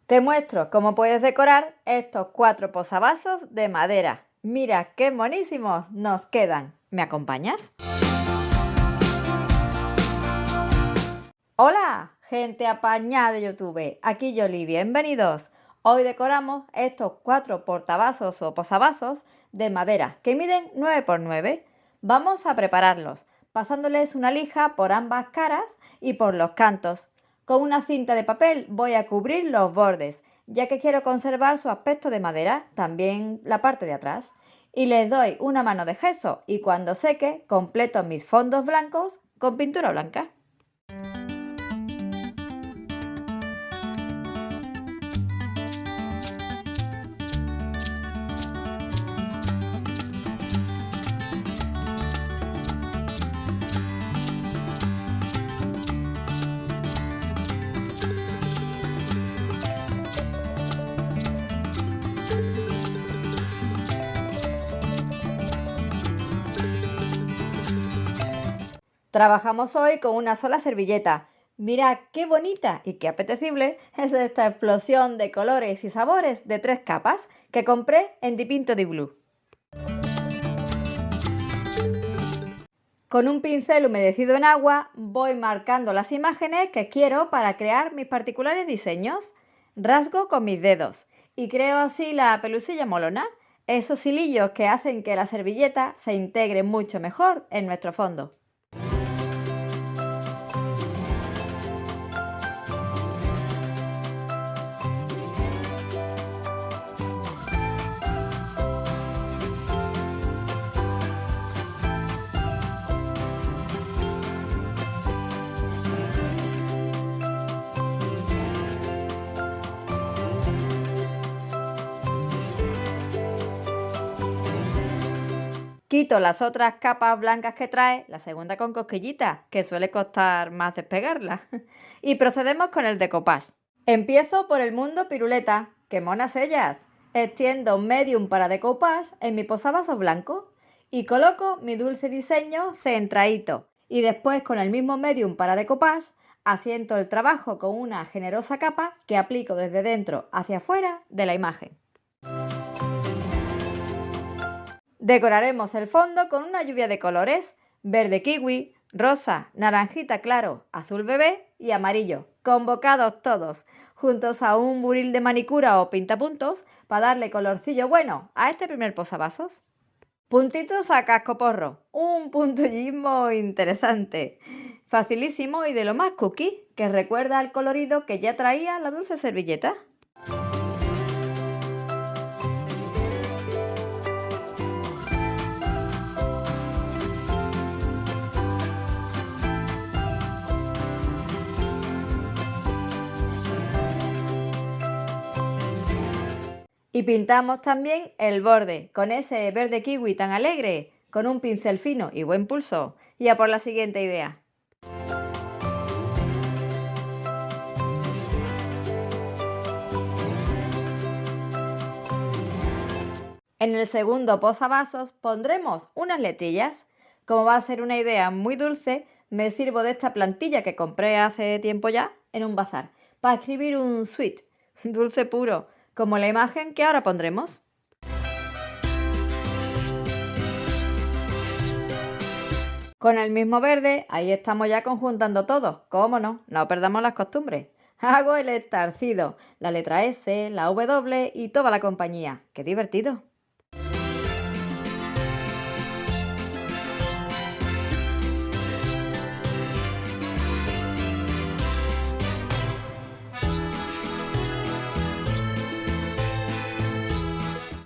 Te muestro cómo puedes decorar estos 4 posavasos de madera. Mira qué monísimos nos quedan. ¿Me acompañas? Hola, gente apañada de YouTube. Aquí Yoli, bienvenidos. Hoy decoramos estos 4 portavasos o posavasos de madera que miden 9 por 9. Vamos a prepararlos, pasándoles una lija por ambas caras y por los cantos. Con una cinta de papel voy a cubrir los bordes, ya que quiero conservar su aspecto de madera, también la parte de atrás. Y les doy una mano de gesso y cuando seque completo mis fondos blancos con pintura blanca. Trabajamos hoy con una sola servilleta. Mira qué bonita y qué apetecible es esta explosión de colores y sabores de 3 capas que compré en Dipinto di Blu. Con un pincel humedecido en agua voy marcando las imágenes que quiero para crear mis particulares diseños. Rasgo con mis dedos y creo así la pelusilla molona, esos hilillos que hacen que la servilleta se integre mucho mejor en nuestro fondo. Quito las otras capas blancas que trae, la segunda con cosquillita, que suele costar más despegarla. Y procedemos con el decoupage. Empiezo por el mundo piruleta, ¡qué monas ellas! Extiendo medium para decoupage en mi posavasos blanco y coloco mi dulce diseño centradito. Y después con el mismo medium para decoupage asiento el trabajo con una generosa capa que aplico desde dentro hacia afuera de la imagen. Decoraremos el fondo con una lluvia de colores: verde kiwi, rosa, naranjita claro, azul bebé y amarillo, convocados todos, juntos a un buril de manicura o pintapuntos para darle colorcillo bueno a este primer posavasos. Puntitos a cascoporro, un puntillismo interesante, facilísimo y de lo más cookie, que recuerda al colorido que ya traía la dulce servilleta. Y pintamos también el borde con ese verde kiwi tan alegre, con un pincel fino y buen pulso. Y a por la siguiente idea. En el segundo posavasos pondremos unas letrillas. Como va a ser una idea muy dulce, me sirvo de esta plantilla que compré hace tiempo ya en un bazar para escribir un sweet, dulce puro, como la imagen que ahora pondremos. Con el mismo verde, ahí estamos ya conjuntando todo. ¿Cómo no? No perdamos las costumbres. Hago el estarcido, la letra S, la W y toda la compañía. ¡Qué divertido!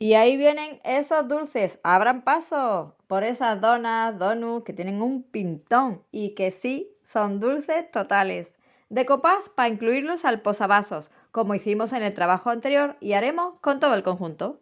Y ahí vienen esos dulces, abran paso por esas donas, donuts que tienen un pintón y que sí son dulces totales. Decoupage para incluirlos al posavasos, como hicimos en el trabajo anterior y haremos con todo el conjunto.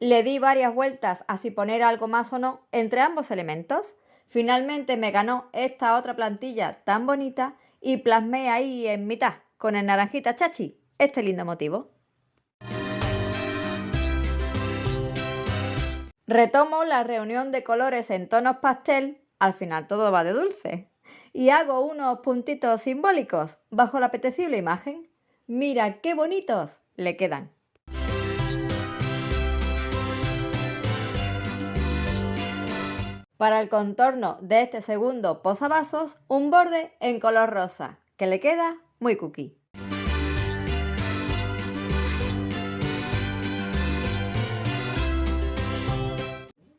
Le di varias vueltas a si poner algo más o no entre ambos elementos. Finalmente me ganó esta otra plantilla tan bonita y plasmé ahí en mitad, con el naranjita chachi, este lindo motivo. Retomo la reunión de colores en tonos pastel, al final todo va de dulce, y hago unos puntitos simbólicos bajo la apetecible imagen. Mira qué bonitos le quedan. Para el contorno de este segundo posavasos, un borde en color rosa, que le queda muy cookie.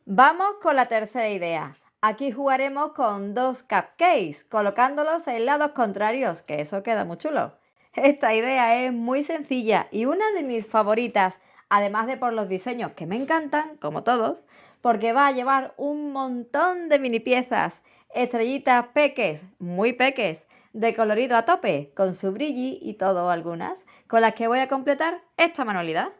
Vamos con la tercera idea. Aquí jugaremos con dos cupcakes, colocándolos en lados contrarios, que eso queda muy chulo. Esta idea es muy sencilla y una de mis favoritas, además de por los diseños que me encantan, como todos, porque va a llevar un montón de mini piezas, estrellitas peques, muy peques, de colorido a tope, con su brilli y todo algunas, con las que voy a completar esta manualidad.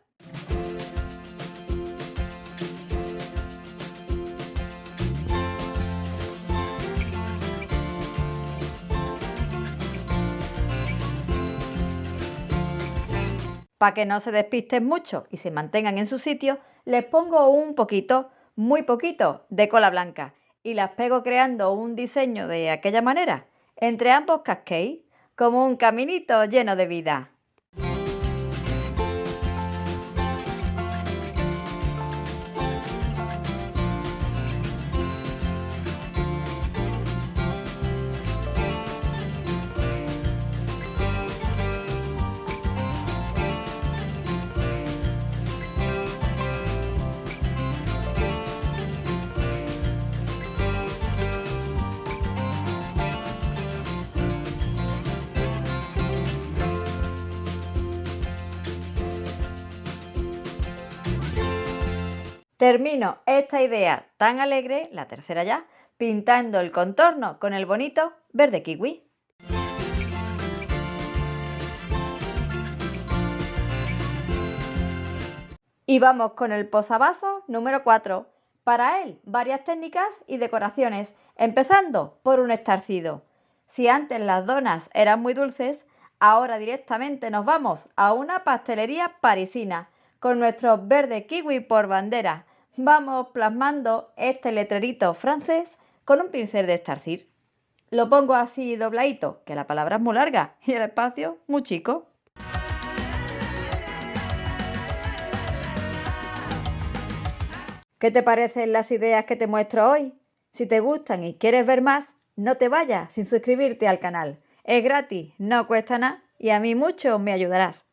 Para que no se despisten mucho y se mantengan en su sitio, les pongo un poquito, muy poquito, de cola blanca y las pego creando un diseño de aquella manera, entre ambos cascades, como un caminito lleno de vida. Termino esta idea tan alegre, la tercera ya, pintando el contorno con el bonito verde kiwi. Y vamos con el posavasos número 4. Para él, varias técnicas y decoraciones, empezando por un estarcido. Si antes las donas eran muy dulces, ahora directamente nos vamos a una pastelería parisina con nuestro verde kiwi por bandera. Vamos plasmando este letrerito francés con un pincel de estarcir. Lo pongo así dobladito, que la palabra es muy larga y el espacio muy chico. ¿Qué te parecen las ideas que te muestro hoy? Si te gustan y quieres ver más, no te vayas sin suscribirte al canal. Es gratis, no cuesta nada y a mí mucho me ayudarás.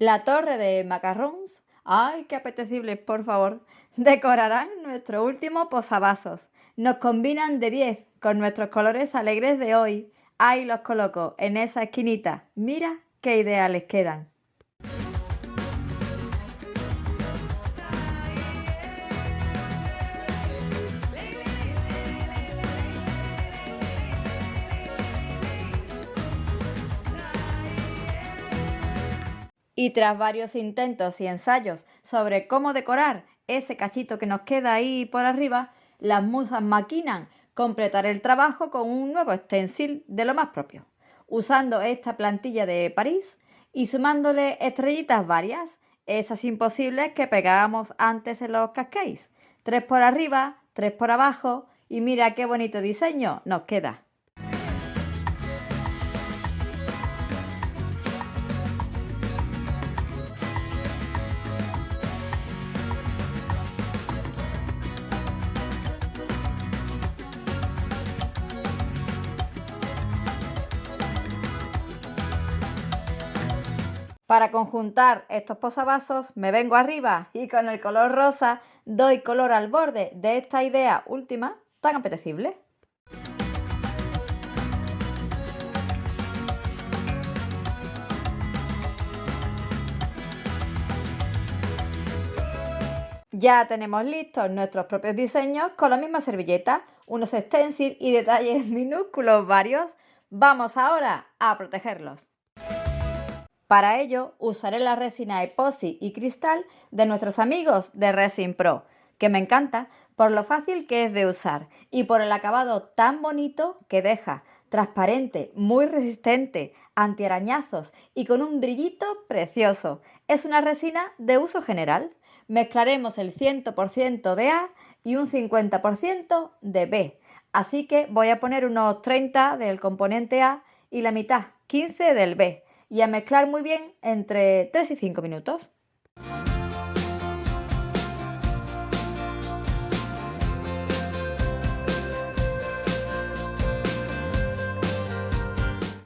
La torre de macarrons, ¡ay, qué apetecibles, por favor! Decorarán nuestro último posavasos. Nos combinan de 10 con nuestros colores alegres de hoy. Ahí los coloco en esa esquinita. Mira qué ideas les quedan. Y tras varios intentos y ensayos sobre cómo decorar ese cachito que nos queda ahí por arriba, las musas maquinan completar el trabajo con un nuevo stencil de lo más propio, usando esta plantilla de París y sumándole estrellitas varias, esas imposibles que pegábamos antes en los cascades. 3 por arriba, 3 por abajo y mira qué bonito diseño nos queda. Para conjuntar estos posavasos me vengo arriba y con el color rosa doy color al borde de esta idea última tan apetecible. Ya tenemos listos nuestros propios diseños con la misma servilleta, unos stencils y detalles minúsculos varios. Vamos ahora a protegerlos. Para ello usaré la resina epoxi y cristal de nuestros amigos de Resin Pro, que me encanta por lo fácil que es de usar y por el acabado tan bonito que deja, transparente, muy resistente, antiarañazos y con un brillito precioso. Es una resina de uso general. Mezclaremos el 100% de A y un 50% de B. Así que voy a poner unos 30 del componente A y la mitad, 15 del B. Y a mezclar muy bien entre 3 y 5 minutos.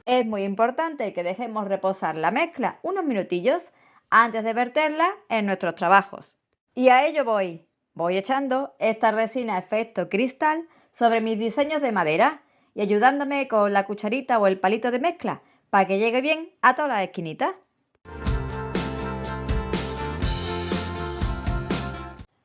Es muy importante que dejemos reposar la mezcla unos minutillos antes de verterla en nuestros trabajos. Y a ello voy. Voy echando esta resina efecto cristal sobre mis diseños de madera y ayudándome con la cucharita o el palito de mezcla para que llegue bien a todas las esquinitas.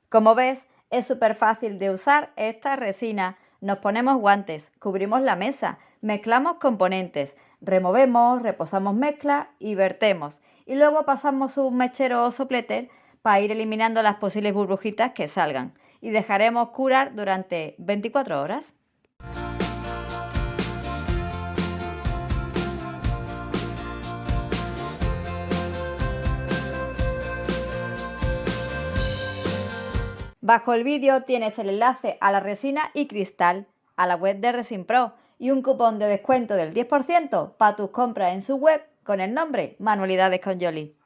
Como ves, es súper fácil de usar esta resina. Nos ponemos guantes, cubrimos la mesa, mezclamos componentes, removemos, reposamos mezcla y vertemos. Y luego pasamos un mechero o soplete para ir eliminando las posibles burbujitas que salgan. Y dejaremos curar durante 24 horas. Bajo el vídeo tienes el enlace a la resina y cristal, a la web de Resin Pro y un cupón de descuento del 10% para tus compras en su web con el nombre Manualidades con Yoli.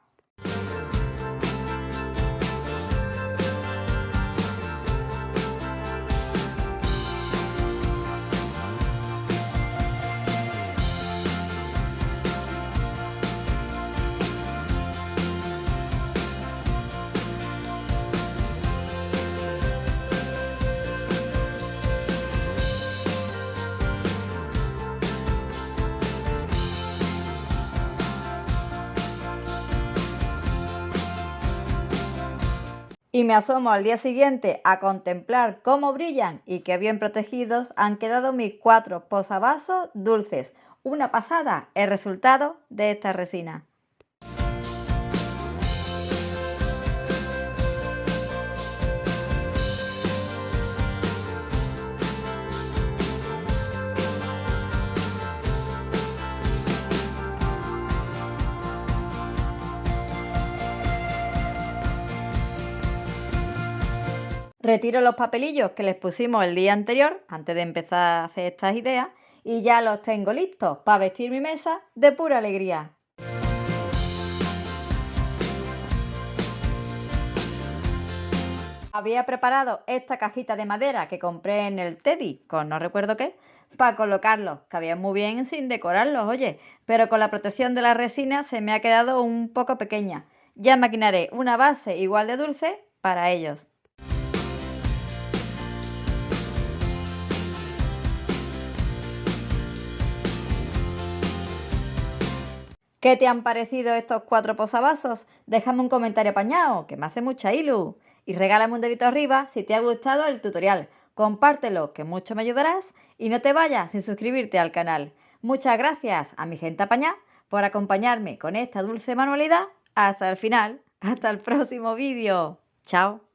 Y me asomo al día siguiente a contemplar cómo brillan y qué bien protegidos han quedado mis 4 posavasos dulces. Una pasada el resultado de esta resina. Retiro los papelillos que les pusimos el día anterior, antes de empezar a hacer estas ideas, y ya los tengo listos para vestir mi mesa de pura alegría. Había preparado esta cajita de madera que compré en el Teddy, con no recuerdo qué, para colocarlos, que había muy bien sin decorarlos, oye, pero con la protección de la resina se me ha quedado un poco pequeña. Ya maquinaré una base igual de dulce para ellos. ¿Qué te han parecido estos 4 posavasos? Déjame un comentario apañado, que me hace mucha ilu. Y regálame un dedito arriba si te ha gustado el tutorial. Compártelo, que mucho me ayudarás. Y no te vayas sin suscribirte al canal. Muchas gracias a mi gente apañada por acompañarme con esta dulce manualidad hasta el final. Hasta el próximo vídeo. Chao.